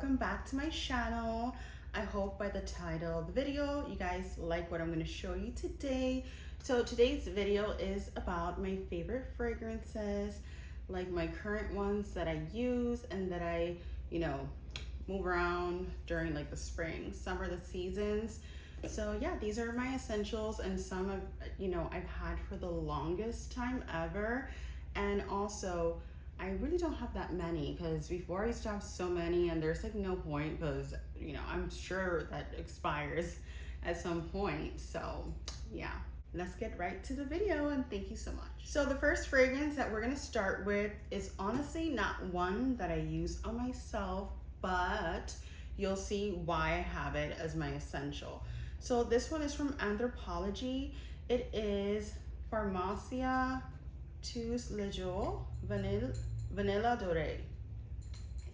welcome back to my channel. I hope by the title of the video you guys like what I'm going to show you today. So today's video is about my favorite fragrances, like my current ones that I use and that I move around during like the spring, summer, the seasons. So yeah, these are my essentials, and some I've had for the longest time ever. And also I really don't have that many, because before I used to have so many, and there's like no point, because I'm sure that expires at some point. So yeah, let's get right to the video, and thank you so much. So the first fragrance that we're gonna start with is honestly not one that I use on myself, but you'll see why I have it as my essential. So this one is from Anthropologie. It is Pharmacia Tous les Jours Vanilla Doré.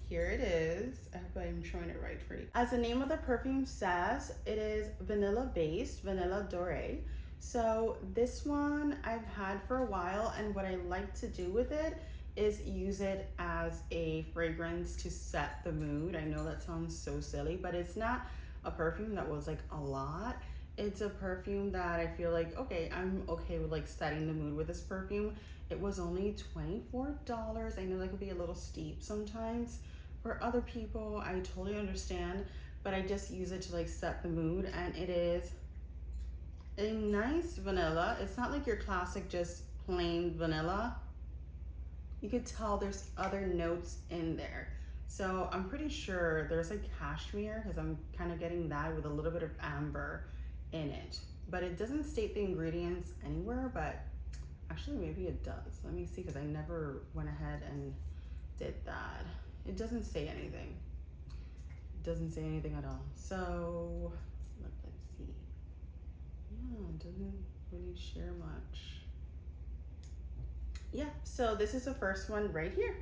Here it is. I hope I'm showing it right for you. As the name of the perfume says, it is vanilla based, Vanilla Doré. So this one I've had for a while, and what I like to do with it is use it as a fragrance to set the mood. I know that sounds so silly, but it's not a perfume that was like a lot. It's a perfume that I feel like, okay, I'm okay with like setting the mood with this perfume. It was only $24. I know that could be a little steep sometimes for other people. I totally understand, but I just use it to like set the mood, and it is a nice vanilla. It's not like your classic just plain vanilla. You could tell there's other notes in there. So I'm pretty sure there's like cashmere, because I'm kind of getting that with a little bit of amber in it. But it doesn't state the ingredients anywhere, but actually maybe it does. Let me see, because I never went ahead and did that. It doesn't say anything. It doesn't say anything at all. So let's see. Yeah, it doesn't really share much. Yeah, so this is the first one right here.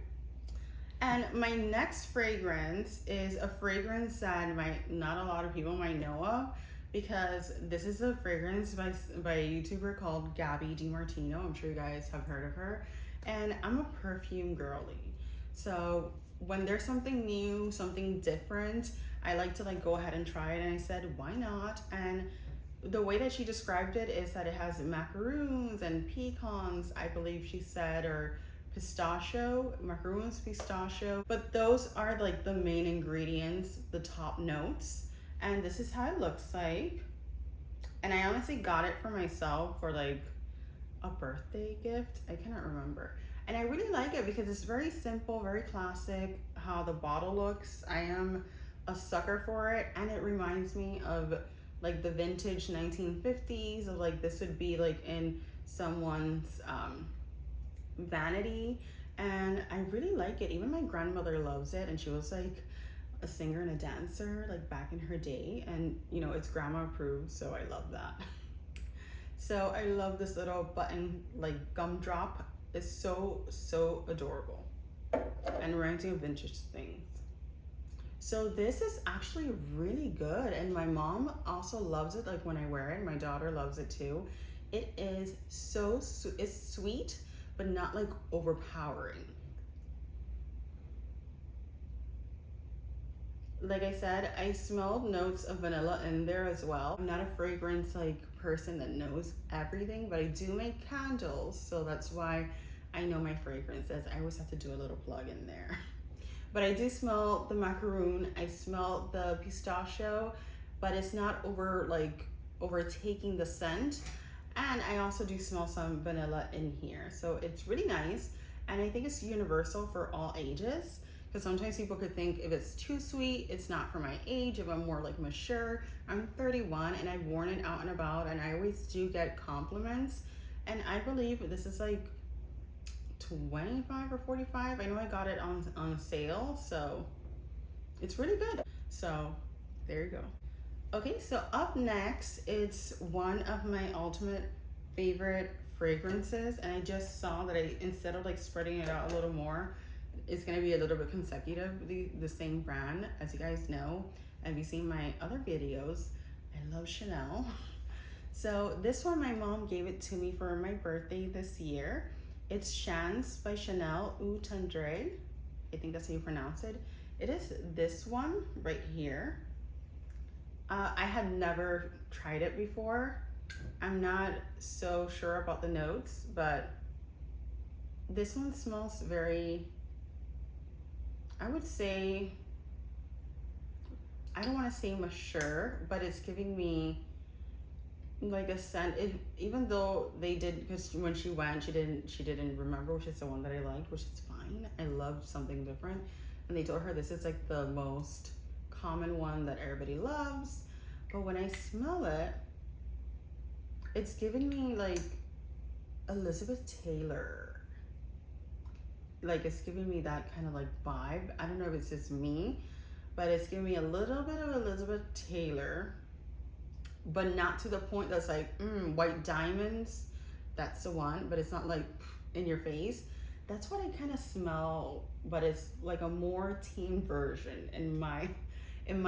And my next fragrance is a fragrance that not a lot of people might know of, because this is a fragrance by a YouTuber called Gabby DiMartino. I'm sure you guys have heard of her. And I'm a perfume girly. So when there's something new, something different, I like to like go ahead and try it. And I said, why not? And the way that she described it is that it has macaroons and pecans, I believe she said, or pistachio, macaroons, pistachio. But those are like the main ingredients, the top notes. And this is how it looks like. And I honestly got it for myself for like a birthday gift. I cannot remember. And I really like it because it's very simple, very classic, how the bottle looks. I am a sucker for it. And it reminds me of like the vintage 1950s, of like this would be like in someone's vanity. And I really like it. Even my grandmother loves it, and she was like a singer and a dancer like back in her day, and it's grandma approved, so I love that. So I love this little button like gumdrop. It's so adorable and reminds me of vintage things. So this is actually really good, and my mom also loves it. Like when I wear it, my daughter loves it too. It is it's sweet, but not like overpowering. Like I said, I smelled notes of vanilla in there as well. I'm not a fragrance like person that knows everything, but I do make candles, so that's why I know my fragrances. I always have to do a little plug in there. But I do smell the macaroon, I smell the pistachio, but it's not overtaking the scent. And I also do smell some vanilla in here. So it's really nice, and I think it's universal for all ages. Because sometimes people could think if it's too sweet, it's not for my age. If I'm more like mature, I'm 31 and I've worn it out and about, and I always do get compliments. And I believe this is like 25 or 45. I know I got it on sale, so it's really good. So there you go. Okay, so up next, it's one of my ultimate favorite fragrances, and I just saw that instead of like spreading it out a little more, it's gonna be a little bit consecutive, the same brand. As you guys know, and you've seen my other videos, I love Chanel. So this one, my mom gave it to me for my birthday this year. It's Chance by Chanel Eau Tendre. I think that's how you pronounce it. It is this one right here. I had never tried it before. I'm not so sure about the notes, but this one smells very, I would say, I don't want to say mature, but it's giving me like a scent. Even though they did, because when she went, she didn't remember, which is the one that I liked, which is fine. I loved something different, and they told her this is like the most common one that everybody loves. But when I smell it, it's giving me like Elizabeth Taylor. Like it's giving me that kind of like vibe. I don't know if it's just me, but it's giving me a little bit of Elizabeth Taylor, but not to the point that's like, white diamonds, that's the one, but it's not like in your face. That's what I kind of smell, but it's like a more teen version in my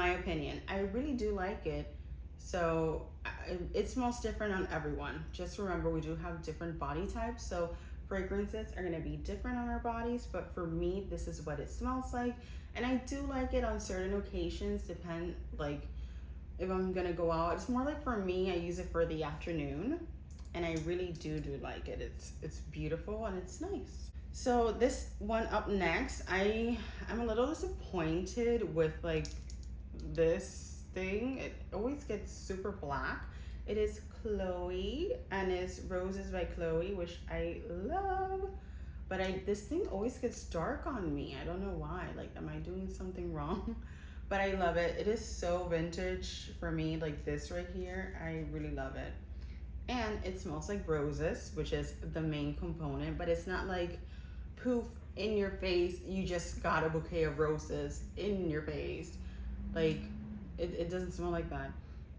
opinion. I really do like it. So it smells different on everyone. Just remember, we do have different body types, so fragrances are going to be different on our bodies, but for me, this is what it smells like. And I do like it on certain occasions, depend, like if I'm gonna go out. It's more like for me, I use it for the afternoon, and I really do like it. It's beautiful and it's nice. So this one up next, I'm a little disappointed with like this thing. It always gets super black. It is Chloe, and it's Roses by Chloe, which I love. But this thing always gets dark on me. I don't know why. Like, am I doing something wrong? But I love it. It is so vintage for me, like this right here. I really love it. And it smells like roses, which is the main component, but it's not like poof in your face. You just got a bouquet of roses in your face. Like, it doesn't smell like that.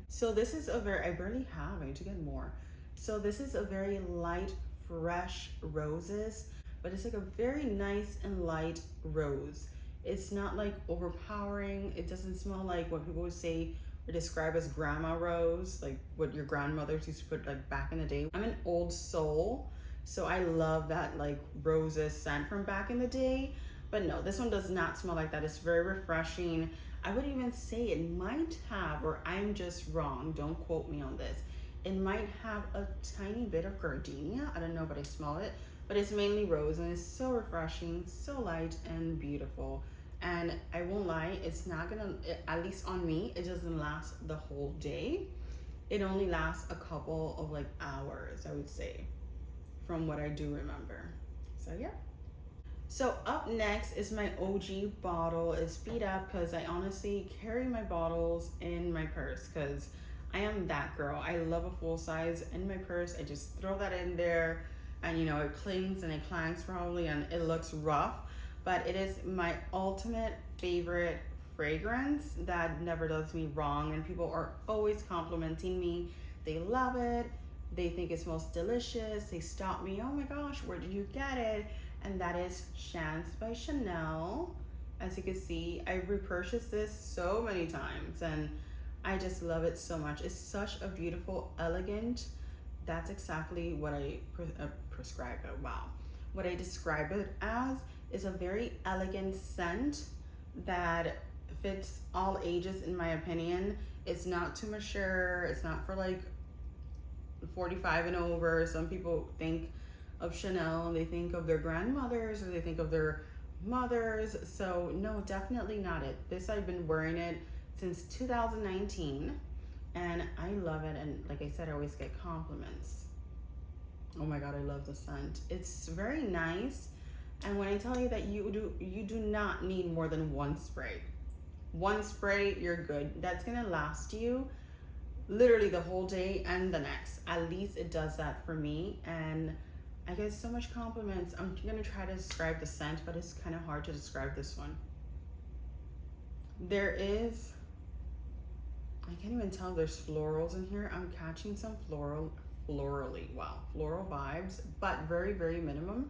So this is I barely have, I need to get more. So this is a very light, fresh roses, but it's like a very nice and light rose. It's not like overpowering. It doesn't smell like what people would say or describe as grandma rose, like what your grandmothers used to put like back in the day. I'm an old soul, so I love that like roses scent from back in the day. But no, this one does not smell like that. It's very refreshing. I would even say it might have, or I'm just wrong, don't quote me on this, it might have a tiny bit of gardenia. I don't know, but I smell it. But it's mainly rose, and it's so refreshing, so light and beautiful. And I won't lie, it's not gonna, at least on me, it doesn't last the whole day. It only lasts a couple of like hours, I would say, from what I do remember. So yeah. So up next is my OG bottle. It's beat up because I honestly carry my bottles in my purse because I am that girl. I love a full size in my purse. I just throw that in there, and you know, it clings and it clangs probably, and it looks rough, but it is my ultimate favorite fragrance that never does me wrong, and people are always complimenting me. They love it. They think it smells delicious. They stop me, oh my gosh, where did you get it? And that is Chance by Chanel. As you can see, I've repurchased this so many times, and I just love it so much. It's such a beautiful, elegant, that's exactly what I prescribe it. Wow. What I describe it as is a very elegant scent that fits all ages, in my opinion. It's not too mature. It's not for like 45 and over. Some people think of Chanel and they think of their grandmothers, or they think of their mothers. So no, definitely not it. This, I've been wearing it since 2019, and I love it. And like I said, I always get compliments. Oh my God, I love the scent. It's very nice. And when I tell you that you do not need more than one spray. One spray, you're good. That's gonna last you literally the whole day and the next. At least it does that for me, and I get so much compliments. I'm gonna try to describe the scent, but it's kind of hard to describe this one. There is, I can't even tell if there's florals in here. I'm catching some floral vibes, but very, very minimum.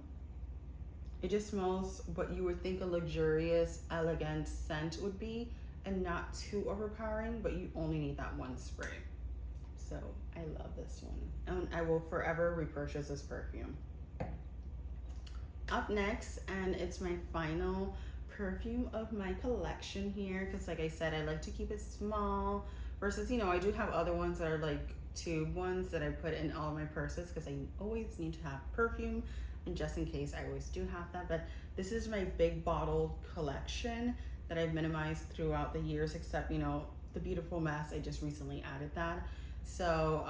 It just smells what you would think a luxurious, elegant scent would be, and not too overpowering, but you only need that one spray. So I love this one, and I will forever repurchase this perfume. Up next, and it's my final perfume of my collection here, because like I said, I like to keep it small versus, you know, I do have other ones that are like tube ones that I put in all of my purses because I always need to have perfume, and just in case I always do have that. But this is my big bottle collection that I've minimized throughout the years, except, you know, the beautiful mess, I just recently added that. So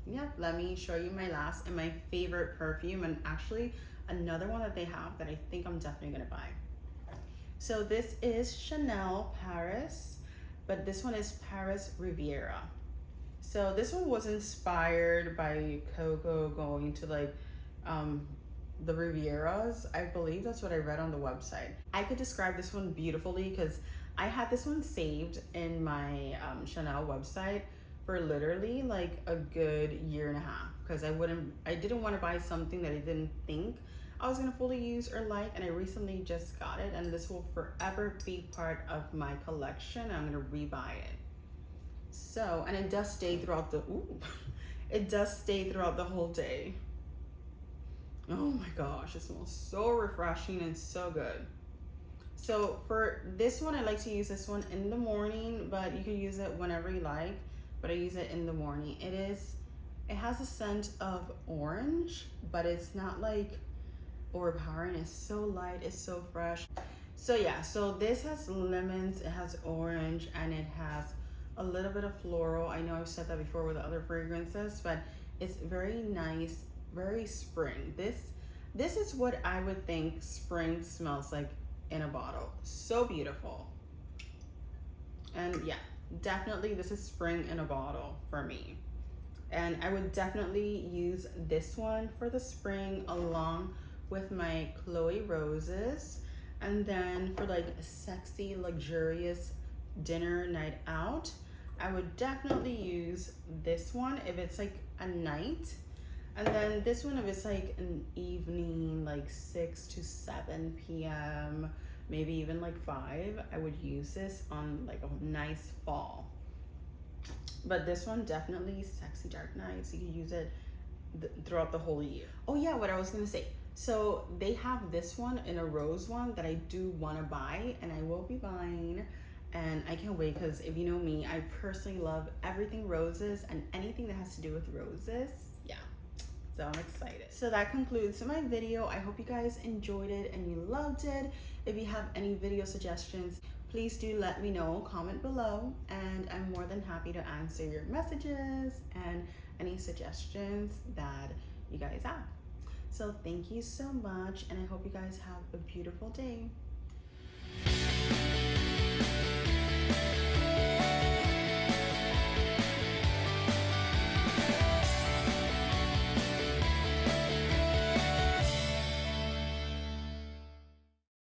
yeah, let me show you my last and my favorite perfume, and actually another one that they have that I think I'm definitely gonna buy. So this is Chanel Paris, but this one is Paris Riviera. So this one was inspired by Coco going to like the Rivieras. I believe that's what I read on the website. I could describe this one beautifully because I had this one saved in my Chanel website for literally like a good year and a half, because I didn't want to buy something that I didn't think I was gonna fully use or like, and I recently just got it, and this will forever be part of my collection. I'm gonna rebuy it. So, and it does stay throughout the, it does stay throughout the whole day. Oh my gosh, it smells so refreshing and so good. So for this one, I like to use this one in the morning, but you can use it whenever you like, but I use it in the morning. It has a scent of orange, but it's not like overpowering. It's so light, it's so fresh. So yeah, so this has lemons, it has orange, and it has a little bit of floral. I know I've said that before with other fragrances, but it's very nice, very spring. This is what I would think spring smells like in a bottle. So beautiful. And yeah, definitely this is spring in a bottle for me. And I would definitely use this one for the spring along with my Chloe Roses. And then for like a sexy, luxurious dinner night out, I would definitely use this one if it's like a night. And then this one if it's like an evening, like 6 to 7 p.m., maybe even like 5, I would use this on like a nice fall. But this one definitely sexy dark nights. You can use it throughout the whole year. Oh yeah, what I was gonna say. So they have this one in a rose one that I do want to buy, and I will be buying, and I can't wait because if you know me, I personally love everything roses and anything that has to do with roses. Yeah, so I'm excited. So that concludes my video. I hope you guys enjoyed it and you loved it. If you have any video suggestions, please do let me know, comment below, and I'm more than happy to answer your messages and any suggestions that you guys have. So thank you so much, and I hope you guys have a beautiful day.